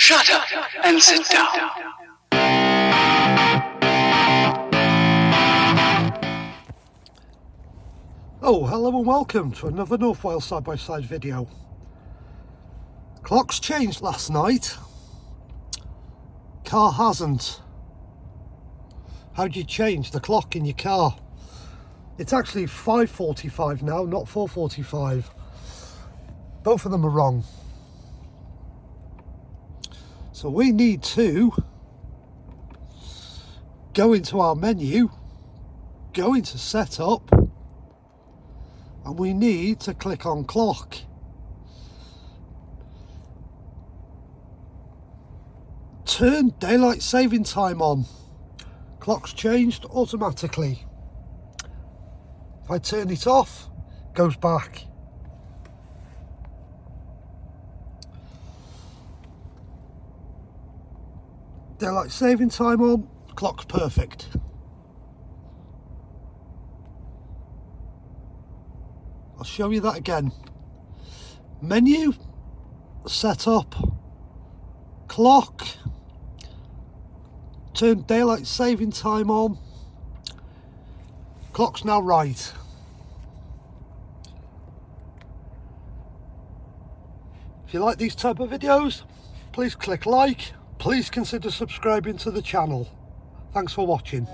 Shut up and sit down. Oh, hello and welcome to another North Wales side-by-side video. Clock's changed last night. Car hasn't. How do you change the clock in your car? It's actually 5:45 now, not 4:45. Both of them are wrong. So we need to go into our menu, go into setup, and we need to click on clock. Turn daylight saving time on. Clock's changed automatically. If I turn it off, it goes back. Daylight saving time on, clock's perfect. I'll show you that again. Menu, setup, clock, turn daylight saving time on. Clock's now right. If you like these type of videos, please click like. Please consider subscribing to the channel. Thanks for watching.